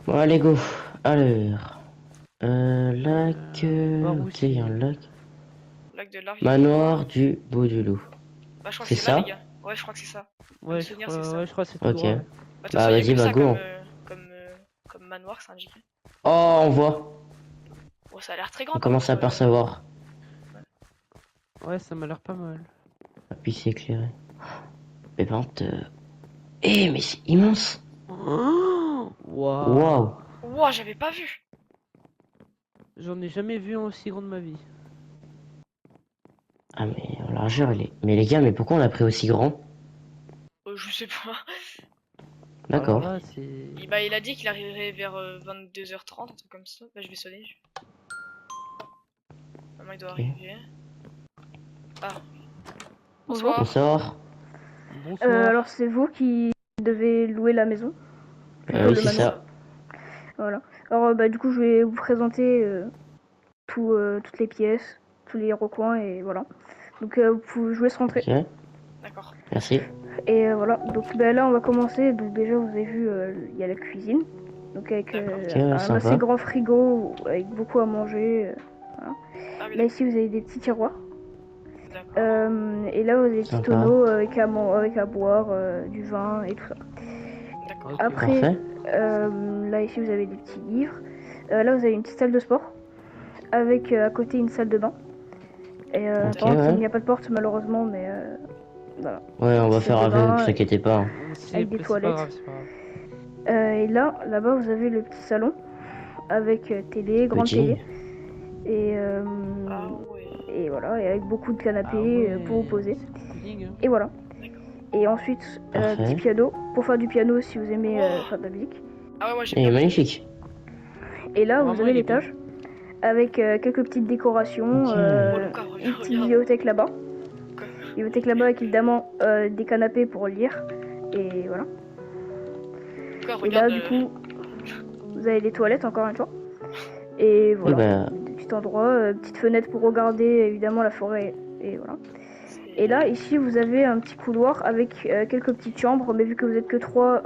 Bon, allez, go. Alors. Lac. Par où Ok, il y a un lac. Lac de l'Arrière-Bois. Manoir du Bout du Loup. Bah, je crois que C'est c'est là, les ça? gars. Ouais, je crois que c'est ça. À me Ouais, souvenir, c'est ça. ouais, je crois que c'est tout Ok. droit, ouais. Bah, de toute Bah, façon, il y a vas-y, que bah, ça go. comme manoir, c'est indiqué. Oh, on voit. Bon, ça a l'air très grand On par commence à contre. apercevoir. Ouais. Ouais, ça m'a l'air pas mal. Et puis c'est éclairé. Mais par contre. Eh, mais c'est immense. Oh Waouh. waouh. Ouah, j'avais pas vu. J'en ai jamais vu un aussi grand de ma vie. Ah, mais en largeur, il est. Mais les gars, mais pourquoi on l'a pris aussi grand? Je sais pas. Alors D'accord. là, c'est... Il a dit qu'il arriverait vers 22h30, un truc comme ça. Bah, je vais sonner. Maman, il doit Ok. arriver. Ah, Bonjour. On bonsoir. sort. Bonsoir. Alors c'est vous qui devez louer la maison, plutôt Oui, le c'est C'est manoir. ça. ça. Voilà. Alors bah du coup je vais vous présenter toutes les pièces, tous les recoins et voilà. Donc je vous laisse rentrer. Ok. D'accord. Merci. Et voilà. Donc bah, là on va commencer. Donc déjà vous avez vu il y a la cuisine. Donc avec D'accord. Ok, ouais, un assez sympa. grand frigo avec beaucoup à manger. Voilà. Ah oui, Là d'accord. ici vous avez des petits tiroirs. D'accord. Et là vous avez des petits Sympa. tonneaux avec à boire, du vin et tout ça. D'accord. Ok. Après, Parfait. là ici vous avez des petits livres. Là vous avez une petite salle de sport avec à côté une salle de bain. Et Ok, par contre il ouais. n'y a pas de porte malheureusement, mais voilà. Ouais, on va Salle faire de avec, vous bain inquiétez pas. C'est avec des pas grave, toilettes. c'est pas grave. Et là-bas vous avez le petit salon avec télé, grande télé. Petit. Et, Ah ouais. et voilà, et avec beaucoup de Ah canapés pour vous ouais, poser. c'est cocooning, hein. Et voilà. D'accord. Et ensuite, petit Parfait. piano pour faire du piano si vous aimez Wow. faire de la musique. Ah ouais, moi j'aime Et bien le piano. magnifique. Et là, vous Vraiment, avez il est bien. l'étage avec quelques petites décorations, Ok. Oh, Lucas, une petite regarde. bibliothèque là-bas. Quoi. Bibliothèque là-bas avec évidemment des canapés pour lire. Et voilà. Lucas, Et là, regarde. du coup, vous avez les toilettes encore une fois. Et Oui, voilà. bah. Des petits endroits, petite fenêtre pour regarder évidemment la forêt. Et voilà. Et là, ici, vous avez un petit couloir avec quelques petites chambres, mais vu que vous êtes que trois,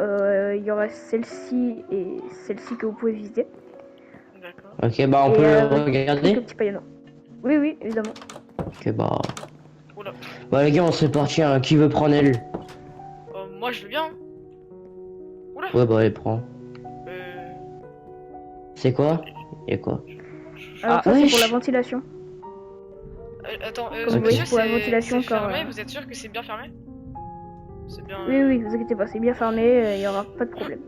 il y aura celle-ci et celle-ci que vous pouvez visiter. D'accord. Ok, bah on Et peut avec quelques regarder. petits paillots. Oui, oui, évidemment. Ok, bah. Oula. Bah, les gars, on s'est parti. Hein. Qui veut prendre elle? Moi je veux bien. Oula. Ouais, bah, elle prend. Euh. C'est quoi? Attendez. Y'a quoi? Alors Ah, ça, c'est pour la Wesh! ventilation. Attends, Comme vous voyez, monsieur, c'est pour la c'est ventilation car... fermé. Vous êtes sûr que c'est bien fermé? C'est bien. Oui, oui, vous inquiétez pas, c'est bien fermé, il y aura pas de problème.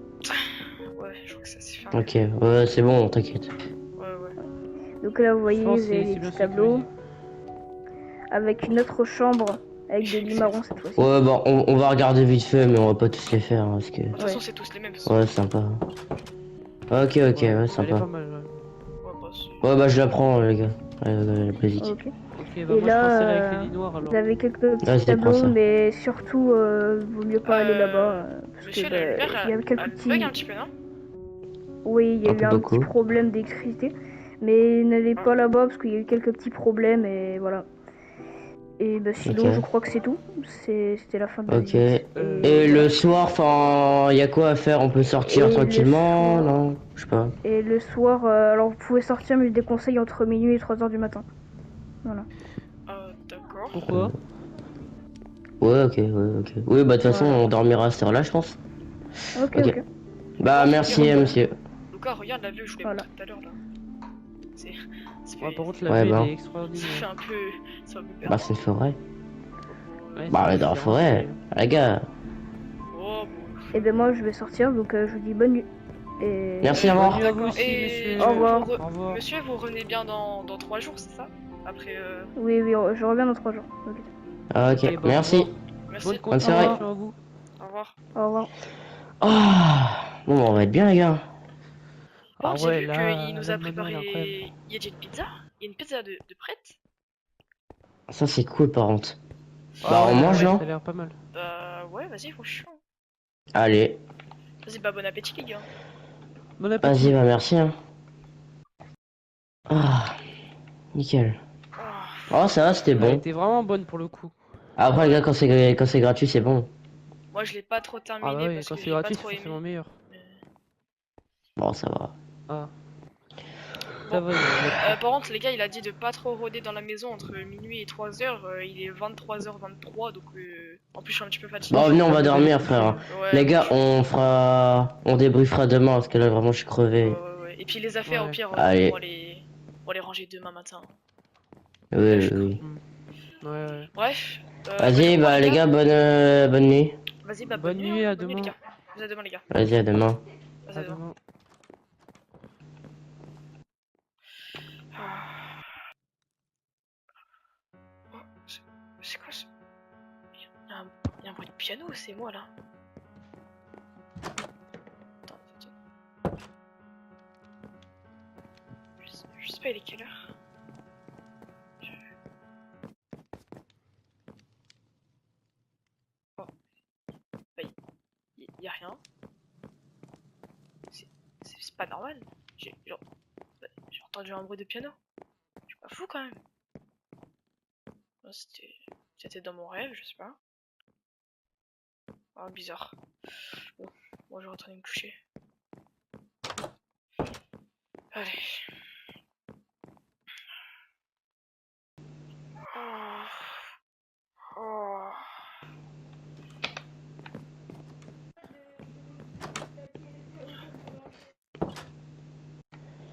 Ouais, je crois que ça c'est fermé. Ok, ouais, c'est bon, t'inquiète. Ouais, ouais. Donc là, vous je voyez, pense vous que avez des c'est bien petits tableaux. sécurisé. Avec une autre chambre avec des lits marrons cette fois-ci. Ouais, bah, on va regarder vite fait, mais on va pas tous les faire, hein, parce que. De toute Ouais. façon, c'est tous les mêmes. De toute façon. Ouais, sympa. Ok, ok, ouais, Elle est sympa. pas mal, ouais. Ouais, bah, Ouais, bah, je la prends, les gars. La basique. Ok. Ok, bah Et moi je là, partirai avec les lits noirs alors. vous avez quelques petits Vas-y, prends tableaux, ça. mais surtout, vaut mieux pas aller là-bas. Parce Monsieur, que, la lumière, il y a quelques elle bug un petits... petit peu, non? Oui, il y a Un eu peu un petit beaucoup. problème d'électricité. Mais n'allez Ah, pas là-bas parce qu'il y a eu quelques petits problèmes et voilà. Et bah, Ok. sinon, je crois que c'est tout. C'était la fin de la Ok. visite. Et Et voilà. le soir, enfin, y a quoi à faire? On peut sortir Et le tranquillement? soir, Non? Je sais pas. alors vous pouvez sortir, mais je déconseille entre minuit et 3h du matin. Voilà. d'accord. Euh, Pourquoi? Ouais, ok, ouais, ok. Oui, bah, de toute façon, Voilà. on dormira à cette heure-là, je pense. Ok, Ok. ok. Bah, Bon, merci, regarde, monsieur. Lucas, regarde la vue que je voulais Voilà. montrer tout à l'heure là. C'est. Ça Ouais, fait. par contre la Ouais, vue elle bah. est Ça fait extraordinaire. un peu. Ça me perd. Bah, c'est une forêt. Ouais, Bah, c'est on est dans la différencié. forêt. Les gars. Oh, bon. Et ben moi je vais sortir, donc je vous dis bonne nuit. Et Merci, à Bonne moi. nuit à vous D'accord. aussi, Et monsieur. au revoir. Au revoir. Monsieur, vous revenez bien dans 3 jours, c'est ça? Après. Oui, oui, je reviens dans 3 jours. Ok. Ah, Ok, ok, bah au merci. revoir. Merci. Bonne Bonne soirée. continuation à vous. Au revoir. Au revoir. Ah. Bon, bah, on va être bien, les gars. Bon, Ah j'ai ouais, vu qu'il là, nous là a le manoir il est incroyable. préparé. Il y a déjà une pizza? Il y a une pizza de prête? Ça, c'est cool, par contre. Ah Bah, on ouais, mange, ça hein. a l'air pas mal. Bah, ouais, vas-y, faut chaud. Allez. Vas-y, bah, bon appétit, les gars. Bon Vas-y, appétit. bah, merci, hein. Ah, nickel. Ah, Oh, ça va, c'était Elle bon. était vraiment bonne pour le coup. Après, les ouais. gars, quand c'est gratuit, c'est bon. Moi, je l'ai pas trop Ah bah terminé oui, parce quand que c'est j'ai pas gratuit c'est trop aimé. forcément meilleur. Mais... Bon, ça va. Ah. Ça va, il y a- Par contre, les gars, il a dit de pas trop rôder dans la maison entre minuit et 3h. Il est 23h23, donc en plus, je suis un petit peu fatigué. Moi, Bon, je suis venez, on va jamais d'aller dormir, se coucher, frère. hein. Ouais, Les moi, gars, on débriefera demain, parce que là, vraiment, je suis crevé. ouais. Et puis les affaires, au Ouais. pire, Allez. on les ranger demain matin. Oui, Là, oui, je oui. Hmm. Ouais. Bref, du Vas-y, coup, bah, les gars, bonne nuit. vas-y, bah Bonne nuit, à bonne nuit les demain. gars. Vas-y, à demain les gars. Vas-y, à demain. Vas-y, À à demain. demain. Ah. Oh, c'est quoi ce... Il y a un bruit de piano, c'est moi là. Attends. Je sais pas, il est quelle heure? Oh, bah, y a rien. C'est pas normal. J'ai entendu un bruit de piano. Je suis pas fou quand même. Oh, c'était dans mon rêve, je sais pas. Ah, bizarre. Bon, moi je vais retourner me coucher. Allez. Oh. Oh.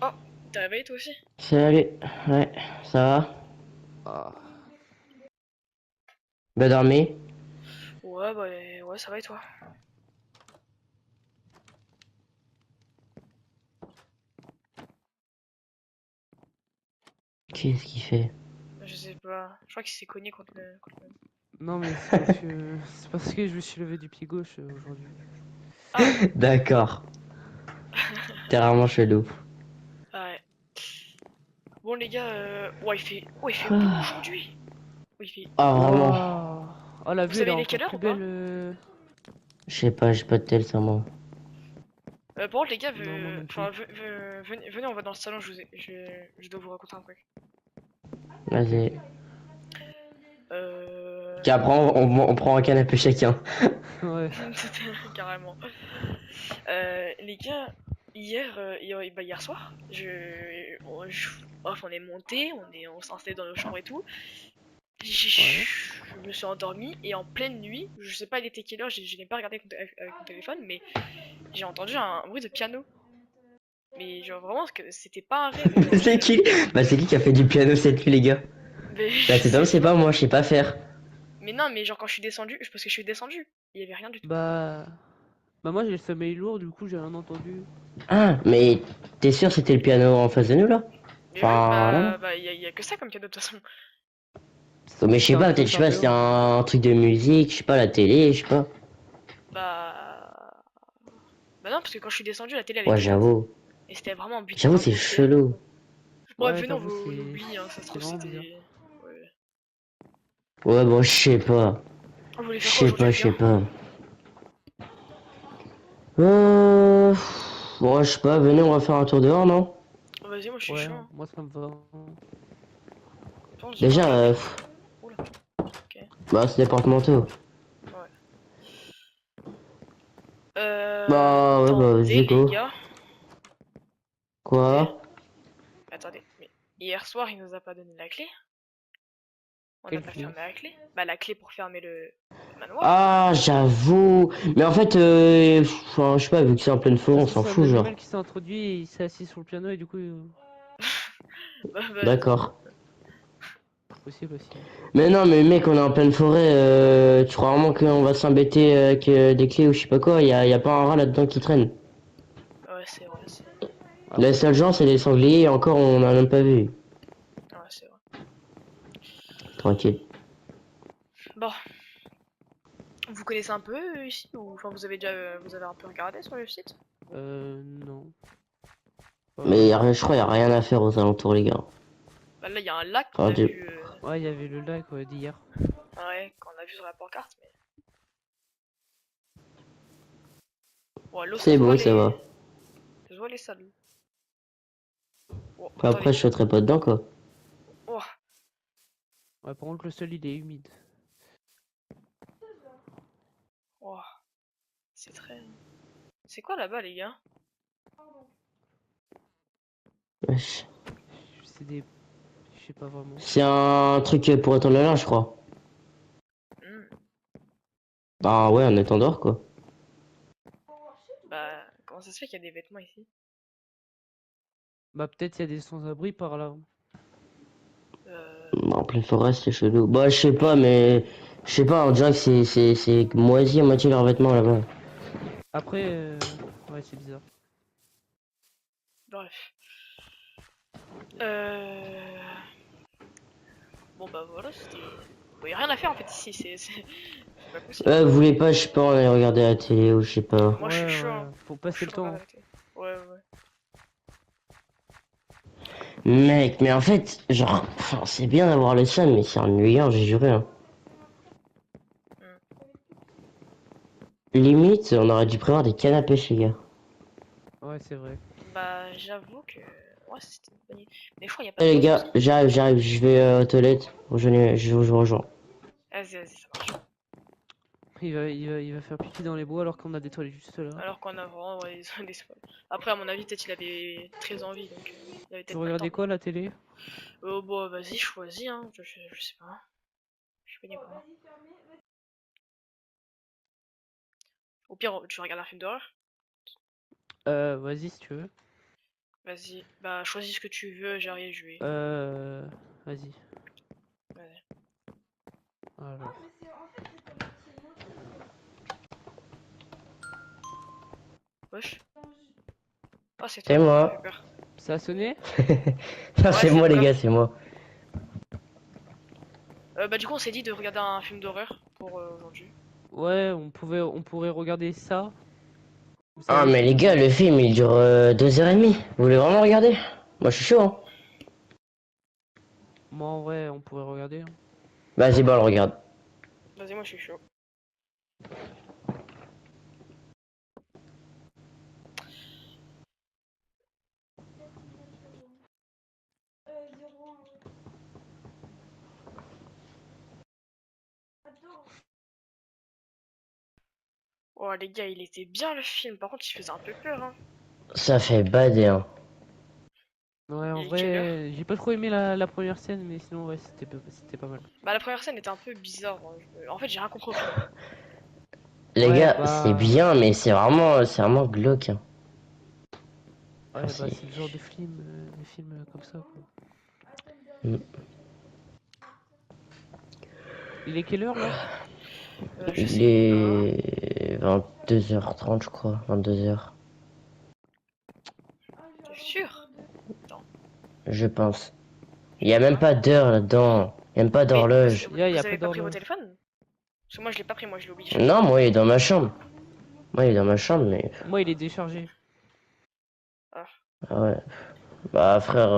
Oh, t'es réveillé toi aussi? Salut. Ouais, ça va? Ah. Bien dormi? Ouais, bah ouais, ça va et toi? Qu'est-ce qu'il fait? Je sais pas. Je crois qu'il s'est cogné contre le... Non, mais c'est parce que je me suis levé du pied gauche aujourd'hui. Ah, D'accord. T'es vraiment chelou. ouais. Bon les gars, ouais, il fait beau Ah, aujourd'hui. Oui, il fait... vraiment. Waouh. Oh, la Vous vue, elle est savez il est encore quelle heure plus ou pas? belle. Je sais pas, j'ai pas de tel sur moi. Par contre les gars, Non, moi non plus. enfin, venez, on va dans le salon, je dois vous raconter un truc. Vas-y. Euh... Tiens, après, on prend un canapé chacun. Ouais. Carrément. Les gars, hier soir, bref, on est monté, on s'est installé dans nos chambres et tout. Ouais. Je me suis endormi et en pleine nuit, je sais pas il était quelle heure, je n'ai pas regardé avec mon téléphone, mais j'ai entendu un bruit de piano. Mais genre vraiment, que c'était pas un rêve, genre C'est qui? Bah, c'est qui a fait du piano cette nuit, les gars? mais Bah, je c'est Tom, sais c'est pas pas. moi, je sais pas faire. Mais non, mais genre quand je suis descendu, parce que je suis descendu, il y avait rien du tout. Bah. Bah, moi, j'ai le sommeil lourd, du coup, j'ai rien entendu. Ah, mais t'es sûr c'était le piano en face de nous, là? Mais oui, Enfin, là, là. y a que ça comme cadeau de toute façon. Mais je sais C'était un pas, peu peut-être, je sais pas, enfermé. c'était un truc de musique, je sais pas, la télé, je sais pas. Bah, bah non, parce que quand je suis descendu, la télé elle Ouais, était éteinte. j'avoue. Et c'était vraiment un but, J'avoue, enfin c'est gros, c'était. chelou. Bref, Ouais, venez, j'avoue, on c'est oublie, hein, ça se c'est trouve vraiment bizarre. c'était. Ouais. Ouais, bon, je sais pas. Vous voulez Je faire quoi sais aujourd'hui, pas, les je sais gars? pas. Euh... Bon, je sais pas, venez, on va faire un tour dehors, non? Vas-y, moi je suis Ouais, chaud, hein. moi, ça me va. Je pense que j'ai pas Déjà, regardé. Oula, ok, bah, c'est des porte-manteaux. ouais. Bah, ouais, bah, Attendez, vas-y, les go. gars. Attendez, Quoi? attendez. Mais hier soir, il nous a pas donné la clé. On n'a Quelle pas clé? fermé la clé. Bah, la clé pour fermer le manoir. Ah, j'avoue. Mais en fait, enfin, je sais pas, vu que c'est en pleine forêt, Ça on se trouve, s'en c'est un fout, genre. animal qui s'est introduit et il s'est assis sur le piano et du coup. Vas-y. D'accord. Possible aussi. Mais non, mais mec, on est en pleine forêt, tu crois vraiment qu'on va s'embêter avec des clés ou je sais pas quoi? Y a pas un rat là-dedans qui traîne. Ouais, c'est vrai, c'est Les Après. seuls gens, c'est les sangliers, et encore, on en a même pas vu. ouais, c'est vrai. Tranquille. Bon, vous connaissez un peu ici ou enfin vous avez un peu regardé sur le site? Non. Mais Pas je crois y a rien à faire aux alentours, les gars. Bah là, il y a un lac qu'on Enfin, a vu. Ouais, il y avait le lac ouais, d'hier. Ouais, qu'on a vu sur la pancarte, mais. Bon, l'eau, C'est beau, ça va. ça se voit les salles. Bon, Enfin, attendez. après, je sauterai pas dedans, quoi. Oh, Ouais, par contre, le sol il est humide. oh, c'est très. C'est quoi là-bas, les gars? Wesh. C'est des. Je sais pas vraiment. C'est un truc pour étendre le linge, je crois. Hmm. Bah ouais, on est en dehors, quoi. Bah, comment ça se fait qu'il y a des vêtements ici? Bah, peut-être il y a des sans-abri par là. Bah, en pleine forêt, c'est chelou. Bah, je sais pas, mais... Je sais pas, on dirait que c'est moisi à moitié leurs vêtements, là-bas. Après, ouais, c'est bizarre. Bref. Bon bah voilà, c'était... Bon, y a rien à faire en fait ici, c'est pas possible. Vous voulez pas, je sais pas, on allait regarder la télé ou je sais pas. Moi je suis Ouais, chaud, ouais, hein. faut Je suis passer le chaud de regarder temps. la télé. Ouais, ouais. Mec, mais en fait, genre, enfin, c'est bien d'avoir le sun, mais c'est ennuyant, j'ai juré, hein. Limite, on aurait dû prévoir des cannes à pêche, les gars. Ouais, c'est vrai. Bah j'avoue que... Ouais, c'était une bonne idée. Mais je crois qu'il y a pas de Eh les poisson gars, ici. j'arrive, je vais aux toilettes. Je vous rejoins. Vas-y, vas-y, ça marche. Il va faire pipi dans les bois alors qu'on a des toilettes juste là. Alors qu'on a vraiment ouais, des spoils. Après, à mon avis, peut-être il avait très envie, donc il avait Tu peut-être pas le regardais temps. quoi la télé? Oh bon, vas-y, choisis, hein. Je sais pas. Je sais pas dire quoi. Au pire, tu regardes un film d'horreur? Vas-y si tu veux. Vas-y, bah choisis ce que tu veux, j'arrive, je vais. Vas-y. Vas-y. Alors. Wesh. Oh, c'est C'est toi, ça fait moi. peur. Ça a sonné? Non, Ouais, c'est c'est moi, les encore. gars, c'est moi. Bah, du coup, on s'est dit de regarder un film d'horreur pour aujourd'hui. Ouais, on pourrait regarder ça. Vous Ah, savez, mais les gars, le film, il dure 2h30. Vous voulez vraiment regarder? Moi, je suis chaud, hein. moi en vrai, on pourrait regarder, hein. Vas-y, bah, on le regarde. Vas-y, moi je suis chaud. Oh, les gars, il était bien le film. Par contre, il faisait un peu peur, hein. Ça fait bader, hein. Ouais, en Il est quelle heure? vrai, j'ai pas trop aimé la première scène, mais sinon, ouais, c'était pas mal. Bah, la première scène était un peu bizarre, hein. En fait, j'ai rien compris au film. Les Ouais, gars, c'est bah. bien, mais c'est vraiment glauque, hein. Enfin, Ouais, bah, c'est... c'est le genre de film comme ça, quoi. Mm. Il est quelle heure là? Je Il sais pas. est 22h30, je crois. 22h, T'es sûr? Attends. je pense. Il Je y a sais même pas. pas d'heure là-dedans. Il y a même pas Mais d'horloge. Y a vous pas avez pas pris vos d'horloge. téléphones? Parce que moi, je l'ai pas pris, moi, je l'ai oublié chez moi. Non, moi, il est dans ma chambre. Moi, il est dans ma chambre, mais... Moi, il est déchargé. Ah. Ah ouais. Bah, frère,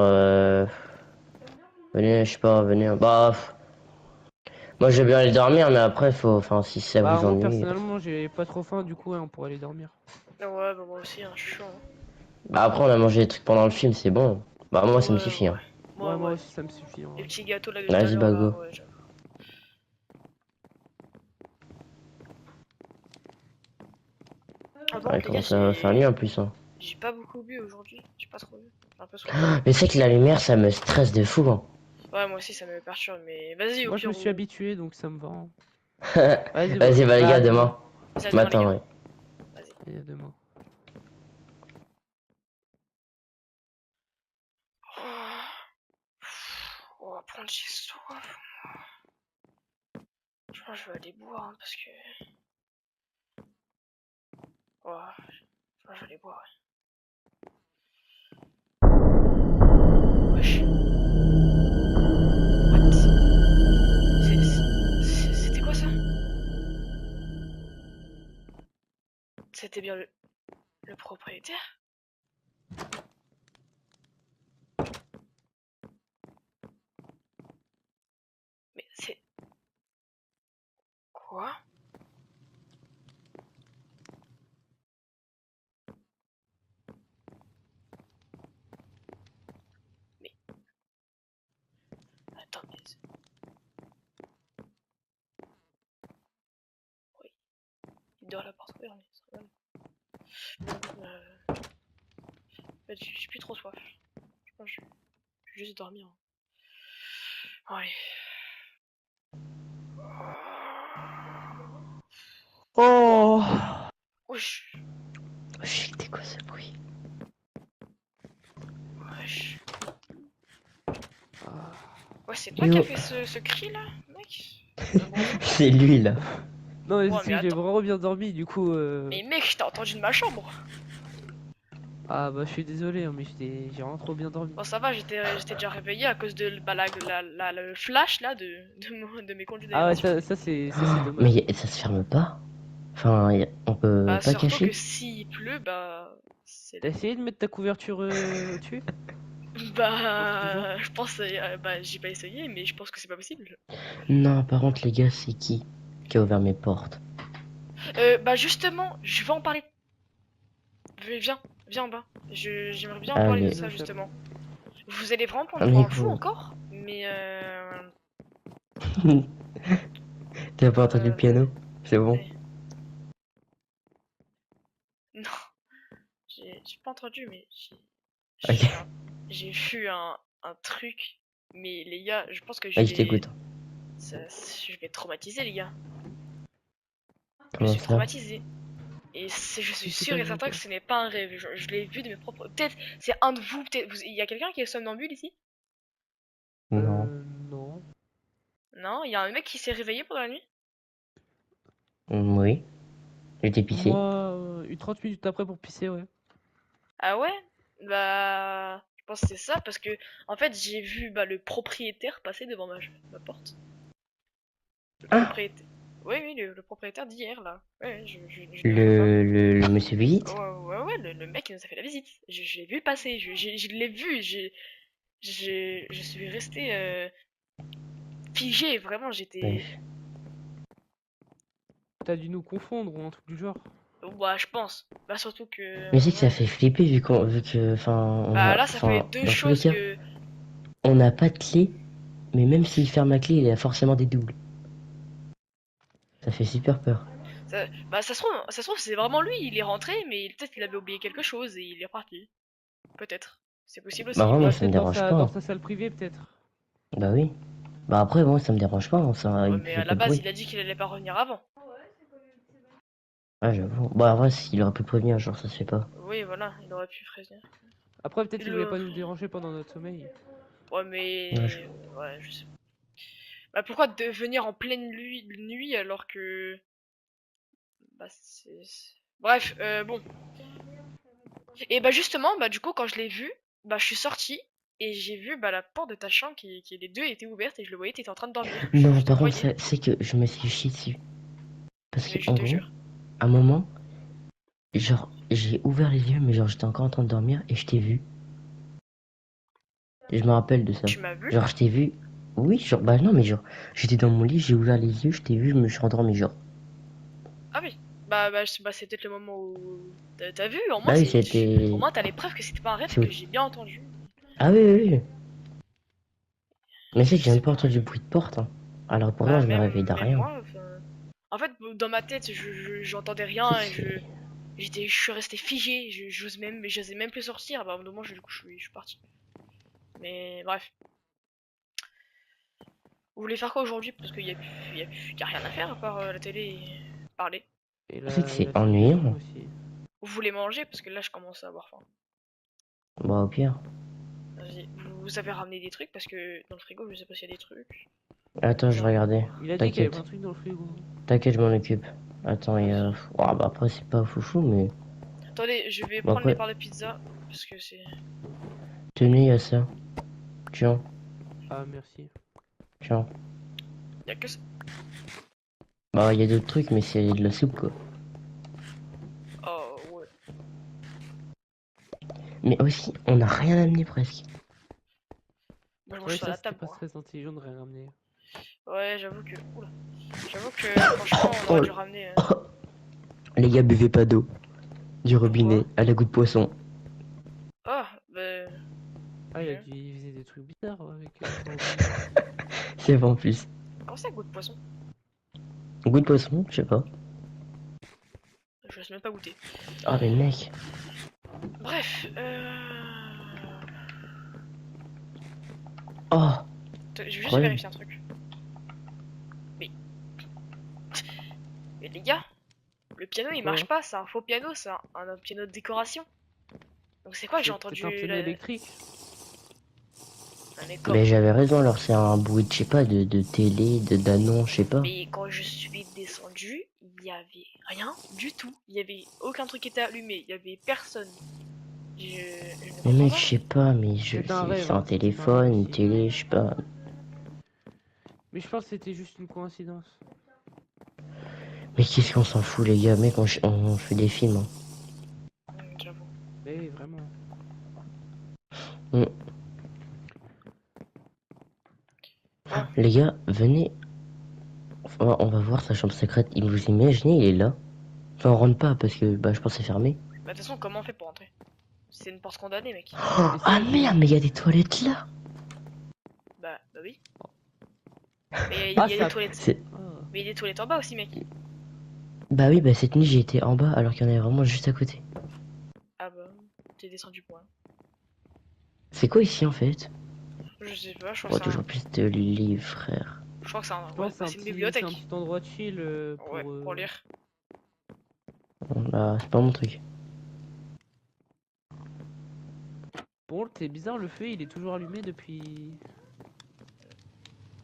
venez, je sais pas, venez. Bah, moi, je vais bien aller dormir, mais après, faut... Enfin, si ça Bah, vous moi, ennuie... personnellement, j'ai pas trop faim, du coup, ouais, on pourrait aller dormir. Ah ouais, bah moi aussi, hein, je suis chaud, hein. Bah, après, on a mangé des trucs pendant le film, c'est bon. Bah, moi, ça me Ouais, suffit, ouais. hein. Moi, Ouais, moi ouais. aussi, ça me suffit, en Les vrai. petits gâteaux là de tout à Vas-y, l'heure, bah, là, go. ouais, j'avoue. Ah, par Ouais, il contre, les gars, commence à faire nuit, en plus, hein. j'ai pas beaucoup bu aujourd'hui. J'ai pas trop bu. J'ai un peu soif. Mais c'est que la lumière, ça me stresse de fou, hein. Ouais, moi aussi, ça me perturbe, mais vas-y, au Moi, je pire, me suis où... habitué, donc ça me va, hein. Vas-y, Vas-y, bah, les bah, gars, à demain. demain. Vas-y, à demain, les Matin, gars. ouais. Vas-y. Et à demain. Oh, prendre j'ai soif. Je pense que je vais aller boire, hein, parce que... Oh, je pense que je vais aller boire, ouais. Wesh. What? C'était quoi ça? C'était bien le propriétaire? Mais c'est... Quoi? Mais... Attends, mais... Oui, il dort à la porte ouverte, mais ça va. J'ai plus trop soif. juste dormir. Bon, allez. Oh Wesh. C'était quoi ce bruit? Wesh. Ah. Ouais, c'est toi qui Yo. as fait ce cri là, mec? Bon. C'est lui là. Non mais Ouais, c'est mais que j'ai attends. vraiment bien dormi du coup Mais mec, je t'ai entendu de ma chambre. Ah bah je suis désolé hein, mais j'ai vraiment trop bien dormi. Bon, ça va, j'étais déjà réveillé à cause de bah, le flash là de mes conduits Ah ouais d'aération. ça c'est dommage. Mais ça se ferme pas? Enfin, on peut Bah, pas surtout que cacher? s'il pleut, bah. C'est. T'as essayé de mettre ta couverture au-dessus? Bah. Je pense. Bah, j'ai pas essayé, mais je pense que c'est pas possible. Non, par contre, les gars, c'est qui a ouvert mes portes? Bah, justement, je vais en parler. Viens, viens en bas. J'aimerais bien en parler de Allez. ça justement. Vous allez vraiment prendre Ah, pour mais un fou vous... encore, mais T'as pas entendu le piano? C'est bon. ouais. Non, j'ai pas entendu, mais Ok. j'ai vu un truc. Mais les gars, je pense que Vas-y, je t'écoute. je vais être traumatisé, les gars. Je Comment suis ça? traumatisé. Et je suis Il s'est sûr et passé certain quoi? que ce n'est pas un rêve. Je l'ai vu de mes propres. Peut-être c'est un de vous. Peut-être il y a quelqu'un qui est somnambule ici? Non. Non. Non, il y a un mec qui s'est réveillé pendant la nuit? Oui. J'étais pissé. Moi, une 30 minutes après pour pisser, ouais. Ah ouais? Bah, je pense que c'est ça parce que en fait j'ai vu bah, le propriétaire passer devant ma porte. Le Ah! propriétaire. Oui, oui, le propriétaire d'hier là. Ouais, je l'ai vu pas. Le monsieur visite? Ouais, le mec qui nous a fait la visite. Je l'ai vu passer, je l'ai vu, je suis resté figé, vraiment, j'étais. Ouais. T'as dû nous confondre ou un truc du genre. Bah, je pense. Bah, surtout Mais c'est que que. ça Ouais. fait flipper vu que, enfin, Bah, là, ça fait deux dans tous les choses cas, que. on n'a pas de clé, mais même s'il ferme la clé, il y a forcément des doubles. Ça fait super peur. Bah, ça se trouve, c'est vraiment lui, il est rentré, mais peut-être qu'il avait oublié quelque chose et il est reparti. Peut-être. C'est possible Bah, aussi. vraiment, moi, Ouais, ça me peut-être dérange pas, dans hein. sa salle privée, peut-être. Bah oui. Bah après, moi, ça me dérange pas, hein, ça, Ouais, il mais fait à pas la de base, bruit. il a dit qu'il allait pas revenir avant. Ouais, j'avoue. Bah, en vrai, s'il aurait pu prévenir, genre, ça se fait pas. Oui, voilà, il aurait pu prévenir. Après, peut-être qu'il voulait Le... pas nous déranger pendant notre sommeil. Ouais, Ouais, mais. Ouais, je sais. Bah, pourquoi de venir en pleine nuit alors que. Bah, bref, bon. Et bah, justement, bah, du coup, quand je l'ai vu, bah, je suis sortie et j'ai vu bah, la porte de ta chambre qui les deux étaient ouvertes et je le voyais, t'étais en train de dormir. non, Je te par contre, voyais, c'est que je me suis chié dessus. Parce que, mais je en te gros, jure. à un moment, genre, j'ai ouvert les yeux, mais genre, j'étais encore en train de dormir et je t'ai vu. Et je me rappelle de ça. Tu m'as vu? Genre, je t'ai vu. Oui, genre, bah non, mais genre, j'étais dans mon lit, j'ai ouvert les yeux, je t'ai vu, je me suis rendormi, genre. Ah oui. Bah, c'est peut-être le moment où t'as vu. Bah oui, c'était. Au moins, t'as les preuves que c'était pas un rêve c'est au- que j'ai bien entendu. Ah oui, oui, oui. Mais c'est Je que j'ai sais même pas pas. entendu le bruit de porte, hein. Alors pourtant, Bah, je me réveille de même rien. moi, enfin. En fait, dans ma tête, j'entendais C'est rien que et c'est. je suis resté figé. J'osais même plus sortir. Bah, à un moment, du coup, je suis parti. Mais bref. Vous voulez faire quoi aujourd'hui? Parce qu'il y a rien à faire à part la télé et parler. C'est que Et c'est la télévision ennuyant. aussi. Vous voulez manger? Parce que là, je commence à avoir faim. Bah au pire. Vas-y. Vous avez ramené des trucs? Parce que dans le frigo, je sais pas s'il y a des trucs. Attends, je vais regarder. Il a dit qu'il y avait plein T'inquiète. de trucs dans le frigo. T'inquiète, je m'en occupe. Attends, il y a. Vas-y. Ouah, bah après, c'est pas foufou, mais. Attendez, je vais Bon, prendre les après, parts de pizza. Parce que c'est. tenez, il y a ça. Tiens, Ah, merci. tiens. Y a que ça. Bah, il y a d'autres trucs, mais c'est de la soupe, quoi. Oh, ouais. Mais aussi, on n'a rien amené presque. Moi, je mange Ouais, sur ça la c'était table, pas moi. très intelligent de rien ramener. Ouais, j'avoue que. Oula. J'avoue que, franchement, on aurait Oh, dû ramener. les gars, buvez pas d'eau. Du robinet, Pourquoi? à la goutte poisson. Ah, bah. Ah, Ok. il faisait des trucs bizarres avec son robinet. C'est vrai en plus. Comment ça, goût de poisson? Goutte poisson, je sais pas. Je laisse même pas goûter. Ah, mais mec. Bref, Oh, Je vais juste Incroyable. vérifier un truc. Mais... Mais les gars, le piano il Quoi? marche pas, c'est un faux piano, c'est un piano de décoration. Donc c'est quoi, j'ai C'est entendu peut-être un piano électrique. Ah, mais mais j'avais raison, alors c'est un bruit, de, je sais pas, de télé, d'annonce, je sais pas. Mais quand je suis descendu, il y avait rien du tout. Il y avait aucun truc qui était allumé, il y avait personne. Je ne Mais comprends mec, pas. je sais pas, mais C'est un rêve, c'est un hein. C'est un rêve téléphone, une aussi. télé, je sais pas. Mais je pense que c'était juste une coïncidence. Mais qu'est-ce qu'on s'en fout, les gars, mec, on fait des films. J'avoue. Mais oui, vraiment. Mm. Bon, Les gars, venez, on va voir sa chambre secrète. Il vous imaginez, il est là. Enfin, on rentre pas parce que bah, je pense que c'est fermé. bah de toute façon, comment on fait pour entrer? C'est une porte condamnée, mec. Oh, ah Essaye de- merde, mais il y a des toilettes là. Bah oui. Mais il Ah, y a ça. des toilettes. C'est- Ah. Mais il y a des toilettes en bas aussi, mec. Bah oui, bah cette nuit j'ai été en bas alors qu'il y en avait vraiment juste à côté. Ah bah, t'es descendu pour rien. C'est quoi ici en fait? Je sais pas, je crois Oh, que c'est toujours un... plus de livres, frère. Je crois que c'est un... Je Ouais, pense que bah, c'est c'est une c'est bibliothèque. un petit endroit chill pour, Ouais, pour lire. Bah, c'est pas mon truc. Bon, c'est bizarre, le feu il est toujours allumé depuis.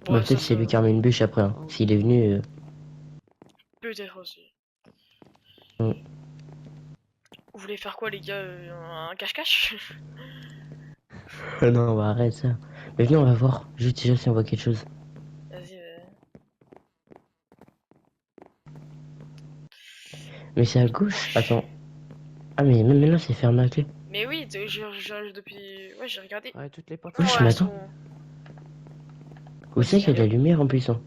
Bah Ouais, ça peut-être c'est lui peut... qui a remis une bûche après. Hein. Oh. S'il est venu... Peut-être aussi. Mm. Vous voulez faire quoi, les gars? Un cache-cache? Non, bah arrête ça. Mais venez, on va voir. Juste déjà si on voit quelque chose. Vas-y, Mais c'est à gauche. Attends. Ah mais même là c'est fermé à clé. Mais oui, depuis... Ouais, j'ai regardé. Ouais, toutes les portes. Wesh, Ouais, mais elles attends. sont... Où c'est qu'il y a de la lumière en plus hein.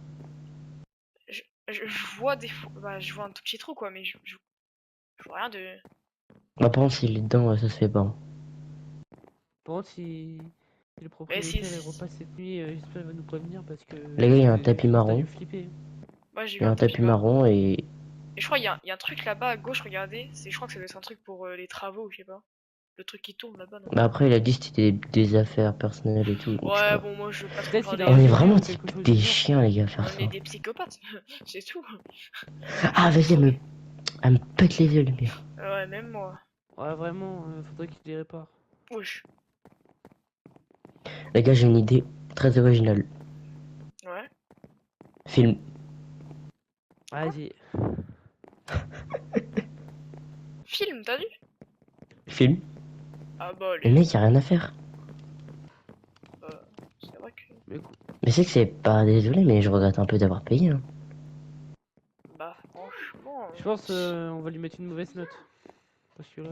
Je vois des fois... Bah, je vois un tout petit trou, quoi, mais je vois rien de... Bah par contre s'il est dedans, ça se fait pas. Hein. Par contre, si le Mais propriétaire il repasse cette nuit, j'espère qu'il va nous prévenir parce que. Les gars, il y a un je tapis pense que t'as marron. dû flipper. Ouais, j'ai Il vu y a un un tapis marron. marron et... Et je crois qu'il y a un truc là-bas à gauche, regardez. Je crois que ça doit être un truc pour les travaux, je sais pas. Le truc qui tourne là-bas, non? Bah après il a dit que c'était des affaires personnelles et tout. Donc, je sais Ouais, pas. bon, moi je veux pas trop Peut-être qu'il regarder a On les est réveillé affaires. vraiment ou quelque chose des du genre. chiens les gars à faire On ça. est des psychopathes, c'est tout. Ah vas-y, elle me pète les yeux la lumière. Ouais, même moi. Ouais, vraiment, faudrait qu'il les répare. Wesh. Les gars, j'ai une idée très originale. Ouais. Film. Vas-y. Film, t'as vu? Film. Ah bah, Les allez. mecs, y a rien à faire. C'est vrai que... Mais Mais c'est que c'est pas désolé, mais je regrette un peu d'avoir payé. Hein. Bah, franchement... je pense on va lui mettre une mauvaise note. Parce que là.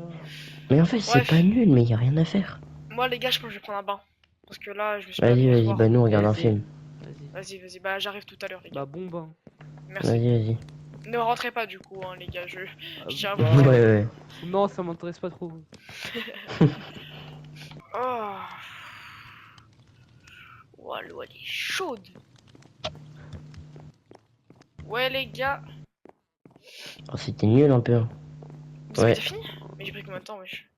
Mais en fait, c'est Bref. pas nul, mais y a rien à faire. Moi, les gars, je pense que je vais prendre un bain. Parce que là, je me suis pas baigné ce Vas-y, soir. bah nous on regarde un Vas-y. film. Vas-y. Vas-y, bah j'arrive tout à l'heure, les gars. Bah, bon bain. Merci. Vas-y. Ne rentrez pas du coup, hein, les gars. Je tiens à vous bah, Ouais, ouais. Non, ça m'intéresse pas trop. Oh. Oh, l'eau, elle est chaude. Ouais, les gars. Oh, c'était nul un peu. Hein. Vous avez Ouais. déjà fini? Mais j'ai pris combien de temps, wesh?